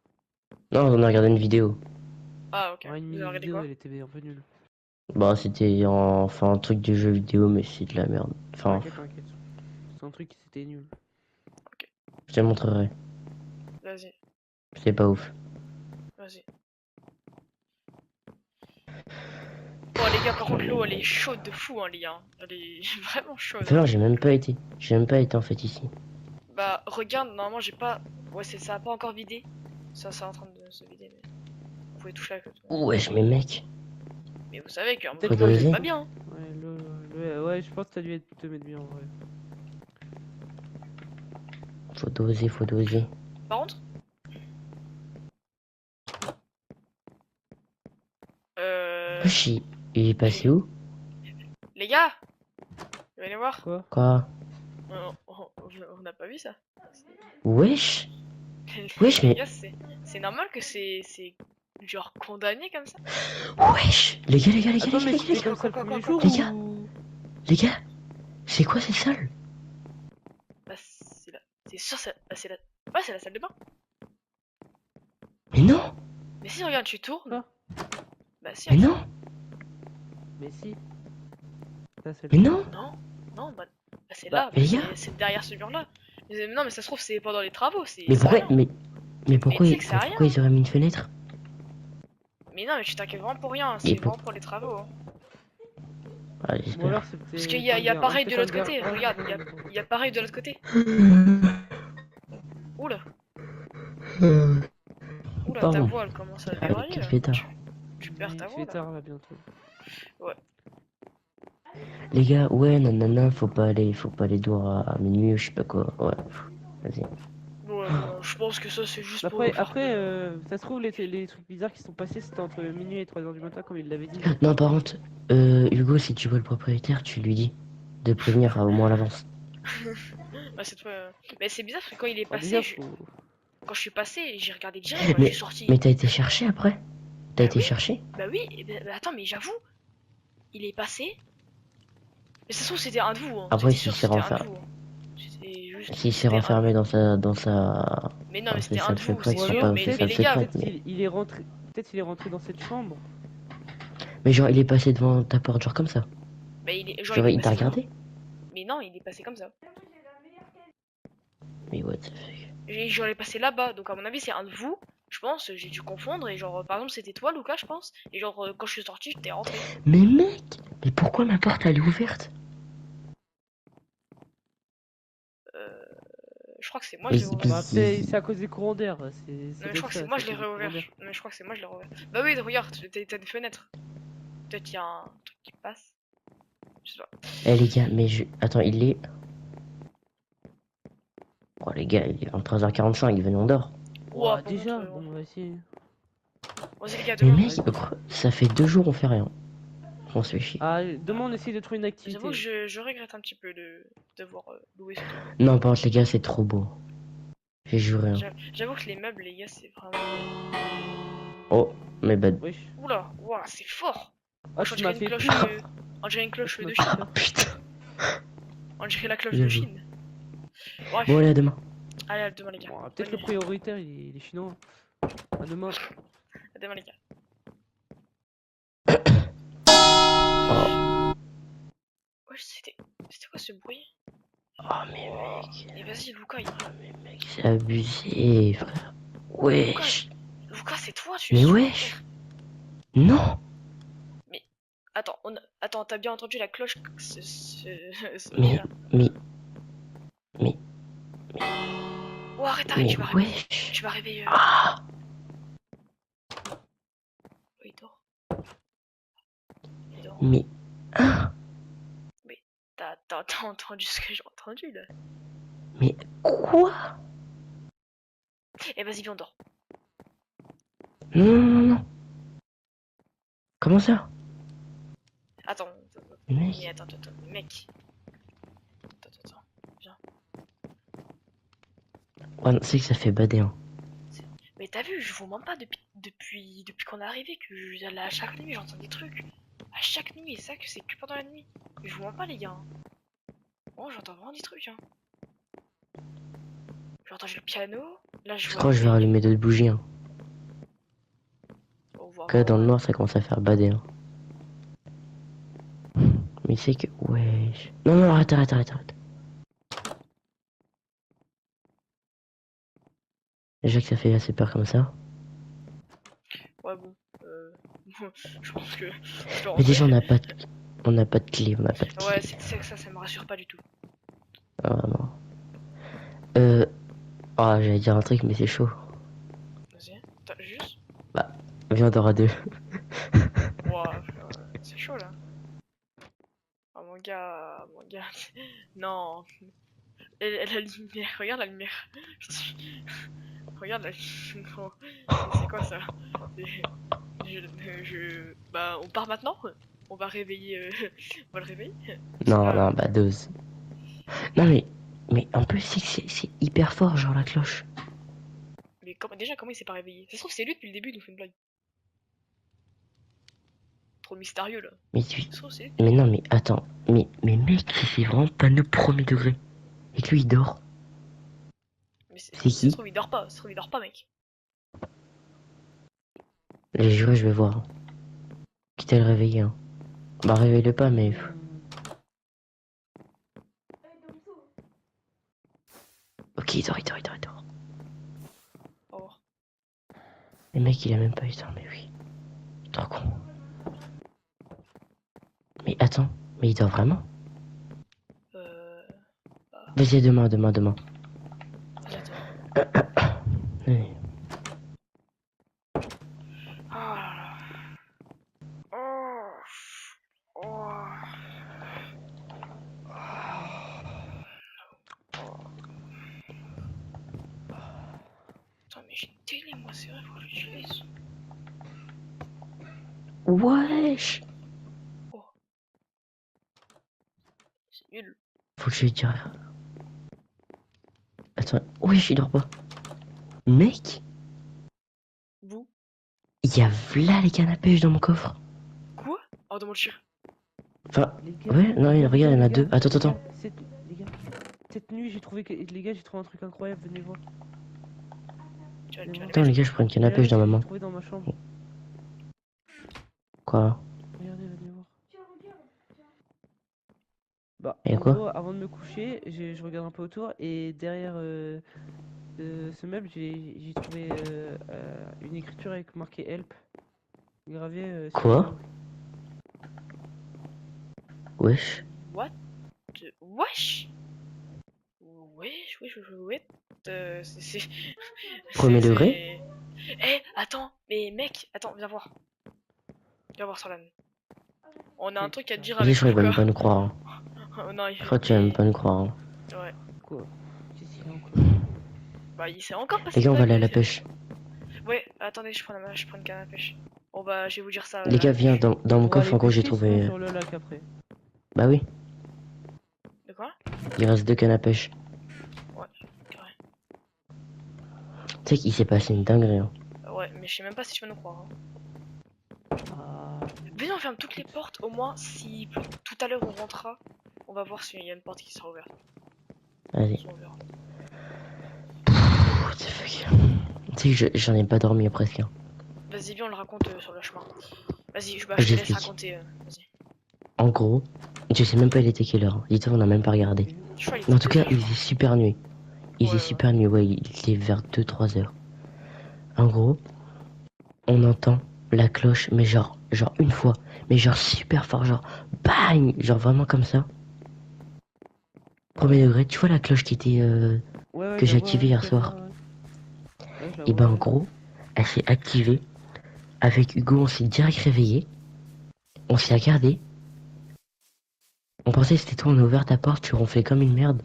Non, on a regardé une vidéo. Ah, ok. Ouais, une Vous mini avez regardé vidéo, quoi? elle était un peu nulle. Bah, c'était enfin un truc de jeu vidéo, mais c'est de la merde. Enfin, T'inquiète. C'est un truc qui c'était nul. je te montrerai. Vas-y, C'est pas ouf. vas-y. Bon, les gars, par contre, l'eau, elle est chaude de fou, hein, les gars. Elle est vraiment chaude. Fais voir, j'ai même pas été. J'ai même pas été en fait ici. Bah, regarde, normalement, j'ai pas... Ouais, ça a pas encore vidé. Ça, c'est en train de se vider, mais... Vous pouvez toucher avec le tout. Wesh, mais mec. Mais vous savez qu'un Peut-être moment, que- c'est pas bien. Hein. Ouais, je pense que t'as dû te mettre bien en vrai. Faut doser, faut doser. Par contre... Wesh, il est passé où? Les gars, venez voir. Quoi? Quoi? On n'a pas vu ça. Wesh. Wesh, Les mais- gars, c'est normal que c'est genre condamné comme ça. Wesh. Les gars, les gars, les gars, Attends, les mais gars, les c'était gars. comme ça le quoi, premier quoi, jour les gars. ou... Les gars. C'est quoi cette salle? Bah, c'est sûr, c'est la... Ouais, c'est la salle de bain. Mais non. Mais si, regarde, tu tournes. Quoi? Bah si, Mais regarde. non. Mais si. Ça, c'est Mais le- non. Non, bah c'est Bah, là, mais bah, y a- c'est derrière ce mur-là. Non, mais ça se trouve, c'est pendant les travaux, Mais c'est pourquoi, rien. mais pourquoi, tu sais que c'est rien. pourquoi ils auraient mis une fenêtre? Mais non, mais tu t'inquiètes vraiment pour rien, Et c'est pour- vraiment pour les travaux. Hein. Ah, Ou alors j'espère. c'est peut-être. Parce qu'il y a pareil de l'autre côté, regarde, il y a pareil de l'autre côté. Oula, oula, ta Pardon. voix elle commence à Ah, dérailler qu'il là. fait tard. Tu perds ta Il voix fait là. tard là bientôt. Les gars, ouais, nanana, faut pas aller dehors à minuit ou je sais pas quoi. Ouais, vas-y. Ouais, bon, je pense que ça c'est juste pour Après, nous faire après plaisir. ça se trouve, les trucs bizarres qui sont passés, c'était entre minuit et 3h du matin, comme il l'avait dit. Non, par contre, Hugo, si tu vois le propriétaire, tu lui dis de prévenir au moins à l'avance. Bah, c'est toi. Mais c'est bizarre parce que quand il est Bon, passé, déjà, faut. quand je suis passé, j'ai regardé direct quand je Mais, suis sorti. mais t'as été cherché après? T'as Bah été oui, cherché? bah oui, bah, attends, mais j'avoue, il est passé. Mais ça se trouve c'était un de vous, hein. Après, J'étais s'il sûr que s'est c'était un de renfermé, vous. Hein. C'était juste, s'il s'est c'était un de renfermé vous. Mais non, mais dans ses c'était un salles de vous, secrètes, c'est Ou enfin sûr. alors, pas ses Mais salles les gars, secrètes, peut-être mais. il est rentré. Peut-être il est rentré dans cette chambre. Mais genre, il est passé devant ta porte, genre comme ça. bah, genre Genre, il est il t'a passé devant. regardé? Mais non, il est passé comme ça. Mais what the fuck? Genre il est passé là-bas, donc à mon avis c'est un de vous. Je pense, j'ai dû confondre et genre par exemple c'était toi Lucas je pense. Et genre quand je suis sorti j'étais rentré. Mais mec! Mais pourquoi ma porte, elle est ouverte? Je crois que c'est moi Mais, je l'ai rouvert. Bah, peut-être c'est à cause des courants d'air. Non C'est mais je peut-être crois que c'est ça, moi c'est je à l'ai cause des courants réouvert. d'air. Non mais je crois que c'est moi je l'ai rouvert. Bah oui regarde, t'as une fenêtre. Peut-être il y a un truc qui passe. Je sais pas. eh les gars, mais je. Attends, il est. Oh les gars, il est 23h45, venez, on dort. Ouah, Ouah, par déjà, contre. bon, vas-y. Vas-y les gars, Mais demain. mec, Vas-y. ça fait 2 jours, on fait rien. On se fait chier. Ah, demain on essaye de trouver une J'avoue que activité. je regrette un petit peu de devoir louer ce truc. Non, par contre, les gars, c'est trop beau. J'ai juré. Hein. J'avoue que les meubles les gars c'est vraiment. Oh, mais bad. Wesh. Oula, ouah c'est fort. Ah, Je tu dirais m'as une fait cloche. peur. On dirait une Ah, cloche tu m'as de fait Chine. peur. Putain. On dirait la cloche de J'avoue. Chine. Bref, Bon, allez, à demain. allez à demain les gars. Bon, Bonne peut-être le nuit. prioritaire il est chinois. À demain. À demain les gars. Oh, Ouais, c'était quoi ce bruit? oh mais Oh. mec. Et vas-y Lucas, Mais mec, c'est abusé, frère. Wesh. Lucas c'est toi, tu es Mais sûr, wesh. frère. Non. Attends, attends, t'as bien entendu la cloche sonner Mais, là? mais, Oh arrête, mais tu vas réveiller. wesh. Tu vas réveiller. Ah. Oh, il dort. Il dort. Mais, ah. T'as entendu ce que j'ai entendu là? Mais quoi? Eh vas-y, viens, on dort. Non, non, non, non. Comment ça? Attends, Mec. mais attends, mec. Attends. Ouais, non, c'est que ça fait bader, hein. Mais t'as vu, je vous mens pas depuis qu'on est arrivé que à chaque nuit j'entends des trucs. À chaque nuit, et ça que c'est que pendant la nuit. Je vous mens pas les gars. Oh, j'entends vraiment des trucs. Hein. J'entends le piano. Là, je Je vois. crois que je vais rallumer d'autres bougies, hein. On voit Quand dans le vraiment- noir, ça commence à faire bader, hein. Mais c'est que, wesh. Non, non, arrête. Déjà que ça fait assez peur comme ça. Ouais, bon. Je pense que. Mais déjà, on n'a pas de clé, Ouais, c'est que ça me rassure pas du tout. Ah, vraiment. Ah, j'allais dire un truc, mais c'est chaud. Vas-y, attends, juste. Viens, on dort à deux. Ouah, c'est chaud là. Oh mon gars. Non. Et la lumière, regarde la lumière. Regarde la lumière. C'est quoi ça? Bah, on part maintenant? On va réveiller. On va le réveiller? Non, là. non, bah, dose. Non, mais en plus, c'est hyper fort, genre la cloche. Mais comment il s'est pas réveillé? Ça se trouve, c'est lui depuis le début, il nous fait une blague. Trop mystérieux là. Mais, Ça se trouve, c'est lui. mais non, mais attends. Mais mec, c'est vraiment pas nos premier degré. Et que lui, il dort. Mais C'est ça se qui? trouve, il dort pas. Ça se trouve, il dort pas, mec. J'ai juré, je vais voir. Quitte à le réveiller, hein. Bah réveille-le pas, mais... Ok, il dort. Oh. Le mec, il a même pas eu ça, mais oui. Trop con. Mais attends, mais il dort vraiment? Euh... Vas-y, demain. Attends. Oui. Oh là là. Oh. Oh. Attends, mais j'ai une télé, moi, c'est vrai, faut que j'utilise. Wesh! Oh. C'est nul. Faut que je lui dise. Attends, wesh, il dort pas. Mec, Vous? il y a là les cannes à pêche dans mon coffre. Quoi? Oh, dans mon tir. Enfin, Les gars, ouais, non, les gars, regarde, il y en a les gars, deux. Attends. les gars, les gars, cette nuit, j'ai trouvé que... Les gars, j'ai trouvé un truc incroyable, venez voir. Tu vas Venez le voir. Attends, les mettre? gars, je prends une canne à Regardez pêche ce dans ma que j'ai main. trouvé dans ma chambre. Quoi? Regardez, venez voir. Bah, Et en quoi? gros, avant de me coucher, je regarde un peu autour et derrière ce meuble, j'ai trouvé une écriture avec marqué Help gravé sur le Quoi? mur. Wesh. What? Wesh? Wesh. C'est... Premier degré? Eh, attends, mais mec, attends, viens voir. Viens voir, Solan. On a un truc à te dire Vas-y, je avec crois qu'il va Luca. même pas nous croire. Hein. Oh non, Je crois que tu vas même pas nous croire. Hein. Ouais. Quoi? Qu'est-ce qu'il y a encore? Bah, il s'est encore Les passé gars, on de va aller à nuit, la c'est vrai. pêche. Ouais, attendez, je prends une canne à pêche. Bon bah, je vais vous dire ça Les à la gars, viens, pêche. dans mon On va coffre, aller en gros, j'ai pêcher sinon trouvé... sur le lac après. Bah oui, De quoi? il reste 2 cannes à pêche. Ouais, carré. Tu sais qu'il s'est passé une dinguerie. Hein. Ouais, mais je sais même pas si tu vas nous croire. Hein. Ah, Venez, on ferme toutes les portes, au moins si tout à l'heure on rentrera, on va voir s'il y a une porte qui sera ouverte. Vas-y. On verra. What the fuck. Tu sais que j'en ai pas dormi presque. Hein. Vas-y, viens, on le raconte sur le chemin. Vas-y, je te laisse J'explique. raconter. Vas-y. En gros, je sais même pas il était quelle heure. Dis-toi, on a même pas regardé. Je crois qu'il Mais en était tout cas, 2 heures, il je faisait super nuit. Il faisait Ouais. super nuit, ouais, il était vers 2-3 heures. En gros, on entend la cloche, mais genre une fois, mais genre super fort, genre bang, genre vraiment comme ça. Premier degré, tu vois la cloche qui était ouais, que je la j'ai vois, activée ouais, hier je la vois, soir. ouais, je la Et vois, ben en ouais. gros, elle s'est activée. Avec Hugo, on s'est direct réveillé. On s'est regardé. On pensait que c'était toi, on a ouvert ta porte, tu ronflais comme une merde.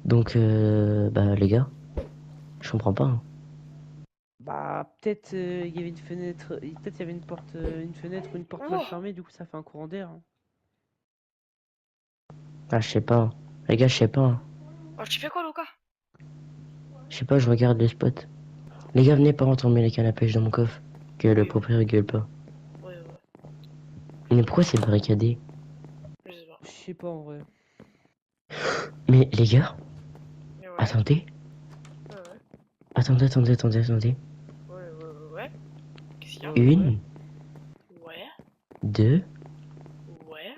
Donc bah les gars, je comprends pas. Hein. Bah, peut-être il y avait une fenêtre, peut-être il y avait une porte, une fenêtre ou une porte mal Oh, fermée, du coup ça fait un courant d'air. Hein. Ah je sais pas. Hein. Les gars, je sais pas. Hein. oh, tu fais quoi, Luca? Je sais pas, je regarde le spot. Les gars, venez pas retourner les cannes à pêche dans mon coffre. Que le Oui. propriétaire gueule pas. Ouais. Mais pourquoi c'est barricadé? Je sais pas. Je sais pas en vrai. Mais les gars, Mais ouais. attendez. Ouais. Attendez. Ouais. Qu'est-ce qu'il y a? Ouais. Une, Ouais. 2, Ouais.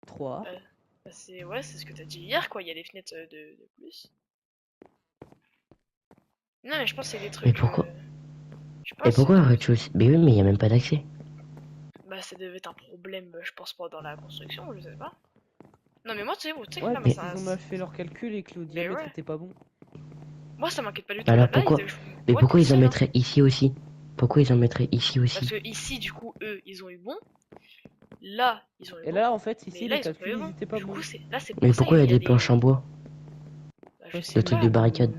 3. Bah, c'est ce que t'as dit hier, quoi. Il y a des fenêtres de plus. Non, mais je pense que c'est des trucs. mais pourquoi? Je Et pense pourquoi au rez-de-chaussée? Mais oui, mais y a même pas d'accès. bah, ça devait être un problème, je pense pas dans la construction, je sais pas. Non, mais moi, tu sais que Ouais, là, peut-être ça. ils ont mal fait leurs calculs et que le diamètre ouais. était pas bon. Moi, ça m'inquiète pas du tout. Alors Là, pourquoi? ils... Mais ouais, pourquoi t'es ils en seul, hein. mettraient ici aussi? Pourquoi ils en mettraient ici Parce aussi? que ici, du coup, eux, ils ont eu bon. Là, ils ont eu Et bon. là, en fait, Mais ici, là, les ils ont pas calculs, eu ils bon. étaient pas Du bons. coup, là, c'est Mais pour ça, pourquoi il y a des des. planches en bois? Bah, je Parce sais Le truc pas. de barricade.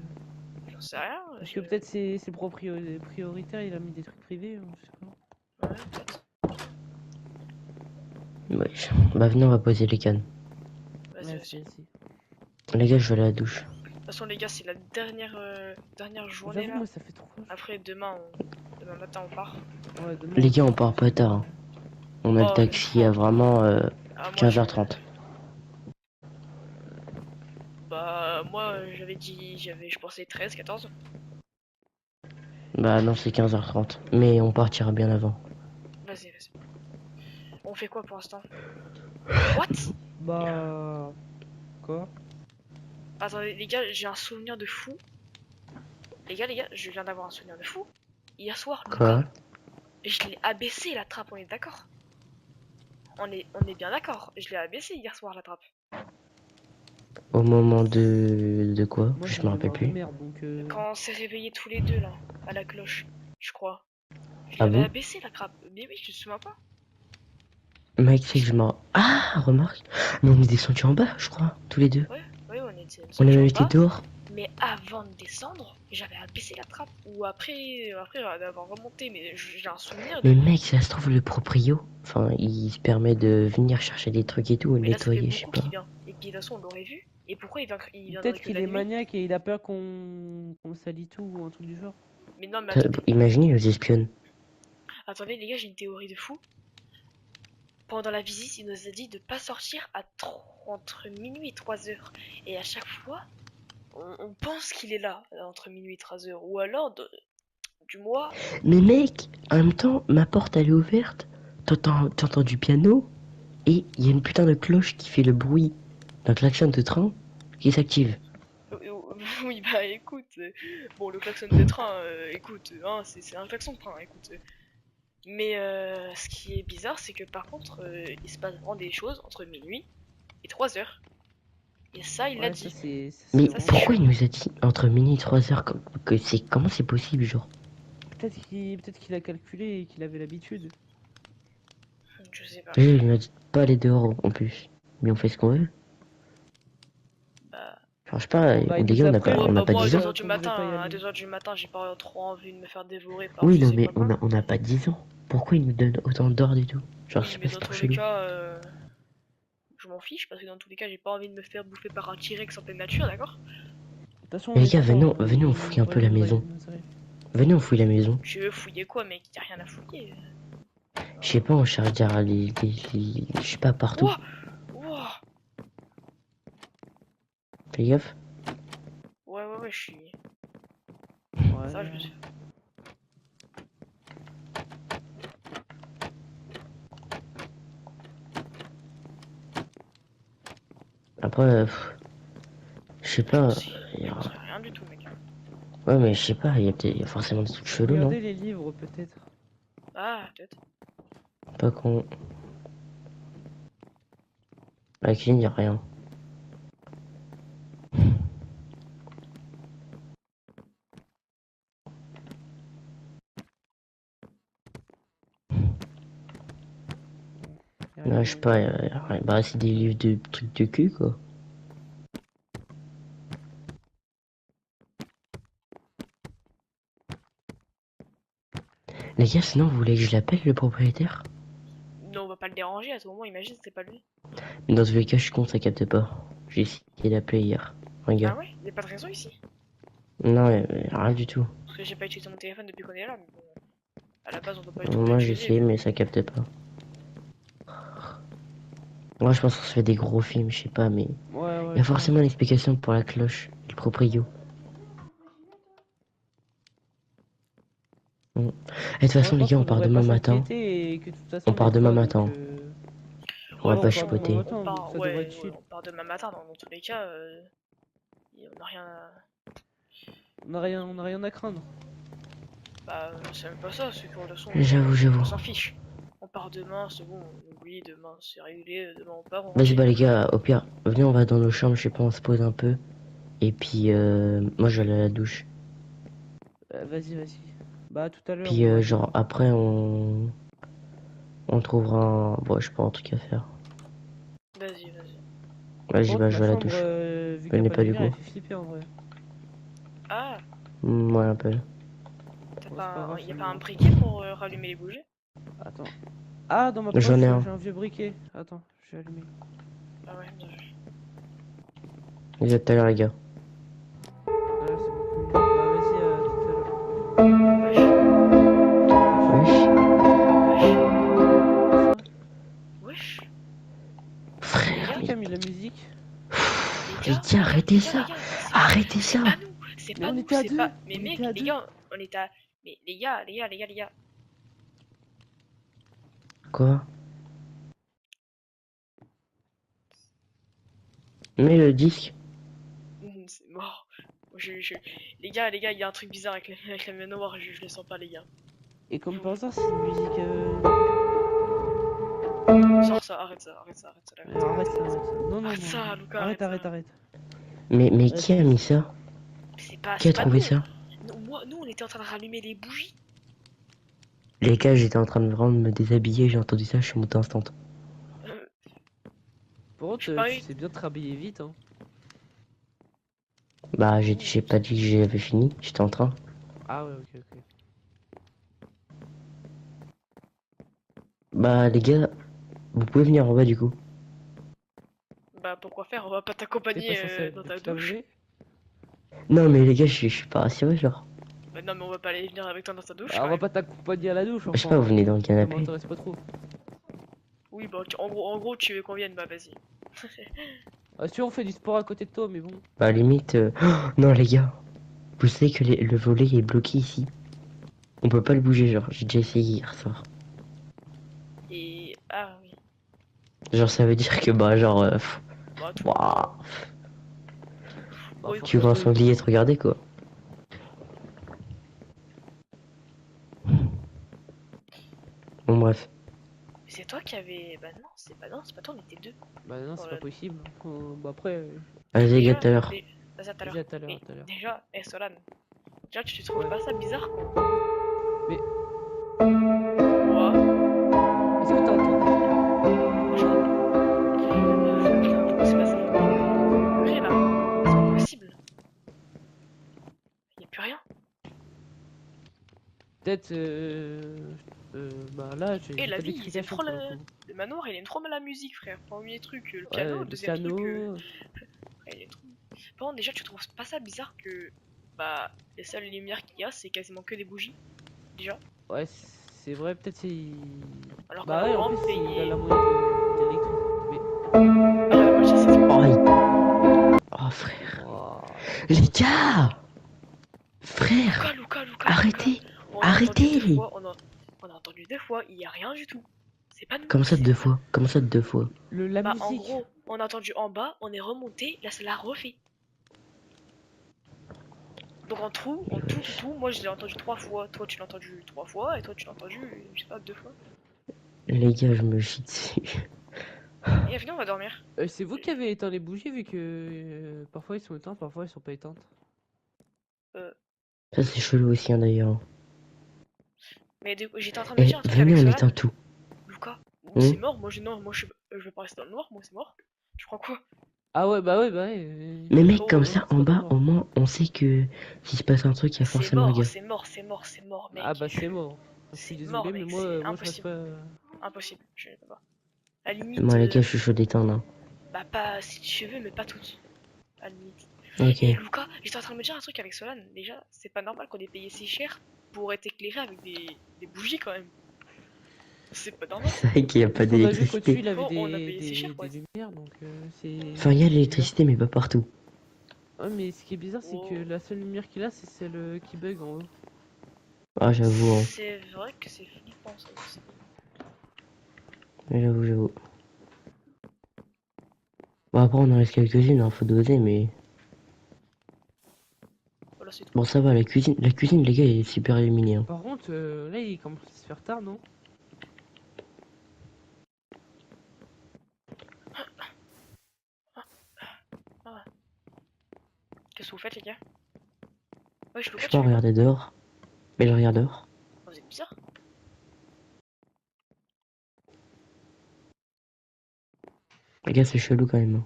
J'en sais rien. Parce que peut-être c'est le prioritaire, il a mis des trucs privés, hein, je sais pas. Ouais, peut-être. Ouais. Bah venez, on va poser les cannes. Vas-y. Vas-y. Les gars, je vais aller à la douche. De toute façon, les gars, c'est la dernière journée J'avoue, là. moi, ça fait trop. Après, demain matin, on part. Ouais, demain, Les gars, on part part pas tard. Hein. On a le Oh, taxi à non. vraiment Ah, moi, 15h30. Bah, moi, je pensais 13, 14. Bah Bah non, c'est 15h30. Mais on partira bien avant. Vas-y, vas-y. On fait quoi pour l'instant? What? Bah... Quoi? Attendez, les gars, j'ai un souvenir de fou. Les gars, je viens d'avoir un souvenir de fou. Hier soir, Quoi? Lucas, je l'ai abaissé la trappe, on est d'accord? On est bien d'accord. Je l'ai abaissé hier soir la trappe. Au moment de quoi? Moi, j'ai Je une me rappelle mémoire de plus. merde, donc... Quand on s'est réveillés tous les deux là, à la cloche, je crois. Je Ah l'avais bon? abaissé la trappe. Mais oui, je te souviens pas. Mec, c'est que je m'en... Ah, remarque. Mais on est descendu en bas, je crois. Tous les deux. Ouais, on était On a descendu même en été bas. dehors. Mais avant de descendre, j'avais abaissé la trappe. Ou après d'avoir remonté. Mais j'ai un souvenir de. Mais mec, ça se trouve, le proprio, enfin, il se permet de venir chercher des trucs et tout, Mais là, ça fait nettoyer, je sais beaucoup pas. qu'il vient. Et puis de toute façon, on l'aurait vu. Et pourquoi il viendrait Peut-être que qu'il la est nuit? maniaque et il a peur qu'on le salit tout ou un truc du genre. Mais non, mais attendez. Imaginez, il nous espionne. Attendez, les gars, j'ai une théorie de fou. Pendant la visite, il nous a dit de pas sortir entre minuit et 3 heures. Et à chaque fois, on pense qu'il est là, entre minuit et 3 heures. Ou alors, du moins, Mais mec, en même temps, ma porte, elle est ouverte. T'entends du piano, et il y a une putain de cloche qui fait le bruit d'un klaxon de train qui s'active. oui, bah écoute, bon, le klaxon de train, écoute, hein, c'est un klaxon de train, écoute. Mais ce qui est bizarre, c'est que par contre, il se passe vraiment des choses entre minuit et 3 heures. Et ça, il l'a Ouais, ça dit. c'est Mais Ça, c'est pourquoi il chelou. nous a dit entre minuit et 3 heures comment c'est possible, genre? peut-être qu'il a calculé et qu'il avait l'habitude. Je sais pas. Oui, il m'a dit de pas aller dehors en plus. Mais on fait ce qu'on veut. Bah, Enfin, je sais pas, Bon bah il les nous gars, a ouais, on prévenu n'a bah pas moi, à 10 ans. 2h du qu'on devait matin, pas y à aller. 2h du matin, j'ai pas trop envie de me faire dévorer par Oui, je non, sais mais pas quoi. on n'a pas 10 ans. Pourquoi il nous donne autant d'ordre et tout? Genre, je Oui, sais mais pas, dans c'est trop tous les chelou. cas, je m'en fiche parce que dans tous les cas, j'ai pas envie de me faire bouffer par un T-Rex en pleine nature, d'accord? De toute façon Mais on les est gars, trois, hein, venez, on fouille un peu la il maison. nous arrive. Venez, on fouille la maison. Tu veux fouiller quoi, mec? Y'a rien à fouiller. Je sais pas, on cherche derrière je sais pas, partout. Wouah! Wouah! Fais gaffe. Ouais, je suis. Ouais. Ça, je me suis. Après, je sais pas. Je m'en sais rien du tout, mec. Ouais, mais je sais pas, il y a forcément des trucs chelous, non? Regardez les livres peut-être. Ah, peut-être. Pas con. À la cuisine, y a rien. Y a Ouais, rien, je sais pas, y a rien. Bah, c'est des livres de trucs de cul, quoi. Les gars, sinon, vous voulez que je l'appelle, le propriétaire? Non, on va pas le déranger à ce moment, imagine, c'est pas lui. Mais dans tous les cas, je suis con, ça capte pas. J'ai essayé d'appeler hier. Un Ah gars. ouais? Y'a pas de raison ici? Non, y a rien du tout. Parce que j'ai pas utilisé mon téléphone depuis qu'on est là, mais bon. À la base, on doit pas du tout Moi, j'ai l'utiliser. essayé, mais ça capte pas. Moi, je pense qu'on se fait des gros films, je sais pas, mais... Ouais, Il y a je pense. forcément une explication pour la cloche, le proprio. Et de toute Moi façon, je les pense gars, qu'on on part devrait demain pas matin. s'inquiéter et que de toute façon On on est part demain trois donc matin. On Ouais, va ouais, pas on part demain chipoter. matin donc ça devrait être chill. On part demain matin, dans tous les cas, on a rien à. On a rien à craindre. Bah, c'est même pas ça, c'est que de toute façon, J'avoue. on s'en fiche. On part demain, c'est bon, on oublie, demain c'est réglé, demain on part, on Vas-y, rentre. bah les gars, au pire, venez, on va dans nos chambres, je sais pas, on se pose un peu. Et puis, moi, je vais aller à la douche. Vas-y. Bah à tout à l'heure Puis, ou à genre, demain. après, on trouvera un... Bon, je sais pas, un truc à faire. Vas-y. Par Vas-y, contre bah, je ma vais à la chambre douche. vu qu'il n'y a Venez pas de pas du lumière coup. elle fait flipper en vrai. Ah, Ouais, un peu. Bon, c'est pas grave, y ça a me pas un dérange pas. briquet pour rallumer les bougies? Attends. Ah dans ma J'en poche ai un. j'ai un vieux briquet. Attends, je vais allumer. Ah ouais, bien vu. Vas-y, à tout à l'heure, les gars. Ah là c'est beaucoup mieux. Bah vas-y à tout à l'heure. Wesh, Wesh. wesh, les Frère, gars, Qui a mis la musique? les gars, arrêtez ça. c'est pas, Arrêtez c'est ça. pas nous, c'est Mais pas on nous, était à c'est deux. pas. Mais On mec, était à les deux. gars, on est à. Mais les gars, les gars. Quoi? Mais le disque? C'est mort. Les gars, il y a un truc bizarre avec la manoir, je le sens pas, les gars. Et comme par hasard, c'est une musique. Sors ça, arrête ça, arrête ça, arrête ça. Arrête ça, arrête ça. Non, non, Arrête non. ça, Lucas, Arrête, arrête ça. arrête. Mais qui a mis ça? C'est pas, Qui a c'est pas trouvé nous. ça? Nous, on était en train de rallumer les bougies. Les gars, j'étais en train de vraiment me déshabiller, j'ai entendu ça, je suis monté instant. Par contre, J'ai pas tu eu- sais bien te rhabiller vite, hein. Bah, j'ai pas dit que j'avais fini, j'étais en train. Ah ouais, ok, ok. Bah, les gars, vous pouvez venir en bas du coup. Bah, pourquoi faire? On va pas T'es t'accompagner pas censé dans ta te douche. laver? Non, mais les gars, je suis pas rassuré, genre. Bah, non, mais on va pas aller venir avec toi dans ta douche. Ah, quand on va même. pas t'accompagner à la douche, Je sais pas, vous venez dans le Ça canapé. m'intéresse pas trop. Oui, bah, en gros, tu veux qu'on vienne, bah, vas-y. Ah, si on fait du sport à côté de toi, mais bon. Bah, limite. Oh, non, les gars, vous savez que le volet est bloqué ici. On peut pas le bouger, genre, j'ai déjà essayé hier soir. Et. Ah, oui. Genre, ça veut dire que, bah, genre. Bah, tout. Waouh. Bah, Oui, faut Tu que vois un ça- sanglier te regarder, quoi. Bon, bref. C'est toi qui avais. Bah, non, c'est pas toi, on était deux. Bah non, c'est Dans pas la- possible. Bah après, Vas-y, les gars, Déjà, tout à l'heure. Vas-y, à tout à vas-y, l'heure. à tout à l'heure, Mais à tout à l'heure. déjà, Solan, déjà, tu trouves Ouais. pas ça bizarre quand. Mais- Quoi? Est-ce que t'as entendu? C'est pas ça. Vrai là. C'est pas possible. Y'a plus rien. Peut-être, bah là, j'ai Et la pas vie, ils aiment d'explication trop pour la. le coup. Le manoir, il aime trop la musique, frère. Premier truc, le Ouais, piano. le Deuxième truc, piano. il est trop. Par contre, déjà, tu trouves pas ça bizarre que. Bah, les seules lumières qu'il y a, c'est quasiment que des bougies. Déjà. Ouais, c'est vrai, peut-être c'est. Alors qu'on Bah a ouais, en vraiment plus, il a payé. la moyenne d'électricité. Mais. Ah, ouais, moi, je sais, c'est- Oh, frère. Oh. Les gars! Frère! Lucas. Arrêtez! On a entendu Arrêtez! deux fois, on a entendu deux fois, il y a rien du tout. C'est pas nous. Comment ça c'est- deux fois? Comment ça deux fois? La Bah, en musique. gros, on a entendu en bas, on est remonté, là ça l'a refait. Donc en tout, moi je l'ai entendu trois fois, toi tu l'as entendu trois fois, et toi tu l'as entendu, je sais pas, deux fois. Les gars, je me chie dessus. Et venez, on va dormir. C'est vous qui avez éteint les bougies vu que parfois ils sont éteintes, parfois ils sont pas éteintes. Ça, c'est chelou aussi, hein, d'ailleurs. Mais j'étais en train de me Eh, dire un truc venez, avec on Solan. éteint tout. Lucas, Hmm. c'est mort, non, je vais pas rester dans le noir, moi c'est mort. Tu crois quoi? Ah ouais, bah ouais. Mais mec, Oh, comme ouais, ça, c'est en pas bas, mort. au moins, on sait que s'il se passe un truc, il y a C'est forcément un mort, gars. c'est mort, mec. Ah bah c'est mort. Je suis C'est désolé, mort, mais mec, moi, c'est moi je reste impossible. pas. Impossible, je ne peux pas. À la limite, Moi, les gars, je suis chaud d'éteindre. Hein. bah pas si tu veux, mais pas toutes. À la limite. Ok. Et Lucas, j'étais en train de me dire un truc avec Solan. Déjà, c'est pas normal qu'on ait payé si cher pour être éclairé avec des bougies quand même. C'est pas normal. C'est vrai qu'il n'y a pas On a vu qu'au-dessus d'électricité. il avait Oh, on a payé si cher, des quoi. lumières, donc c'est. Enfin, il y a l'électricité, mais pas partout. Ouais, mais ce qui est bizarre, c'est Oh. que la seule lumière qu'il a, c'est celle qui bug en haut. Ah, j'avoue. Hein. C'est vrai que c'est flippant ça aussi. J'avoue. Bon, après, on en reste quelques-unes, hein, faut doser, mais. Voilà, c'est tout. Bon, ça va, la cuisine, les gars, elle est super illuminée. Hein. Par contre, là il commence à se faire tard, non? Qu'est-ce que vous faites, les gars? Ouais, je Je Lucas, sais tu pas fais quoi? regarder dehors. Mais je regarde dehors. Vous êtes bizarre. Les gars, c'est chelou quand même. Hein.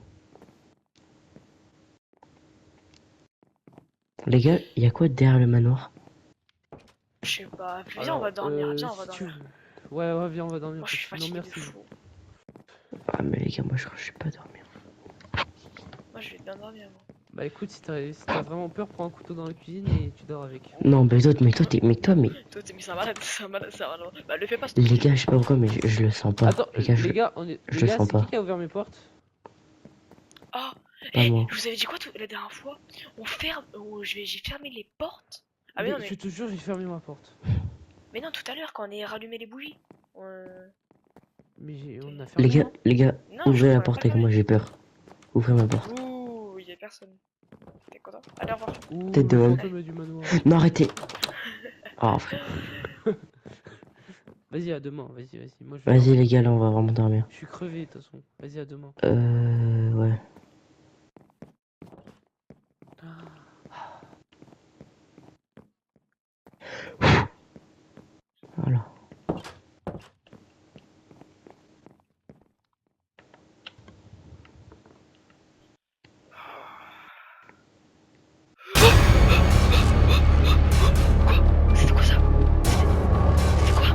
Les gars, il y a quoi derrière le manoir? Je sais pas. Viens, Alors, on va dormir. Viens, on si va tu dormir. veux. Ouais, viens, on va dormir. Moi, je suis parce que sinon, fatigué de merci. fou. Ah, mais les gars, moi, je crois que je vais pas dormir. Moi, je vais bien dormir, moi. Bah écoute, si t'as vraiment peur, prends un couteau dans la cuisine et tu dors avec. Non, mais toi, mais toi, mais. Toi, t'es mis c'est un malade, c'est un malade, c'est un malade. Bah, le fais pas, Les gars, je sais pas pourquoi, mais je le sens pas. Attends, les gars, les le gars, sens c'est pas. qui a ouvert mes portes? Ah, Pas moi. je vous avais dit quoi la dernière fois? On ferme, j'ai fermé les portes Ah mais non, mais... Je te jure, j'ai fermé ma porte. Mais non, tout à l'heure, quand on est rallumé les bougies. Mais on a Les fermé. gars, hein. les gars, Non, je ouvrez la crois qu'on a porte pas avec fermé. moi, j'ai peur. Ouvrez ma porte. Ouh, il y a personne. T'es content? Allez, au revoir. Ouh, Tête de le Hulk. fantôme du manoir. Non, arrêtez. Oh, frère. Vas-y, à demain, vas-y. Moi, je Vas-y, les gars, là, on va vraiment dormir. Je suis crevé, de toute façon. Vas-y, à demain. Ouais. Voilà. C'était quoi ça? C'était quoi?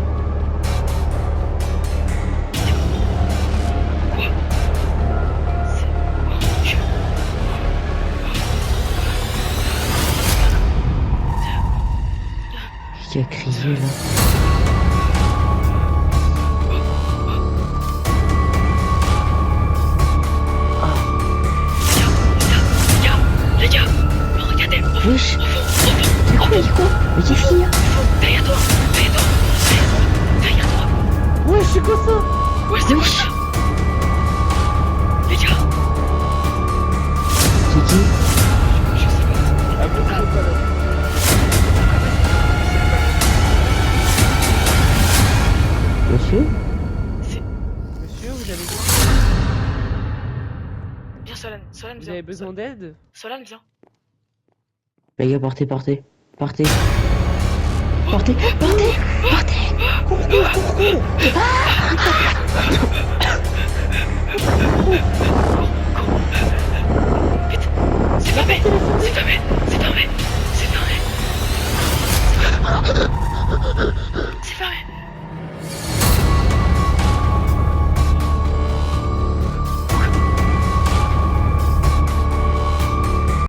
Quoi? C'est... Oh mon Dieu. Qui a crié, là? Les gars, regardez, au fond, Wesh. au fond, Mais quoi? Mais qu'est-ce qu'il y a? derrière toi, derrière toi. Ouais, c'est quoi ça? Ouais, c'est quoi ça? Les gars, C'est qui? je sais pas. Ah bon, c'est pas là. Monsieur? C'est... Monsieur, vous avez, Viens Solane, Solane vous viens. avez besoin d'aide? Solane viens. Les gars, partez. Partez. Partez. Vite, c'est fermé, c'est fermé, c'est fermé, c'est fermé.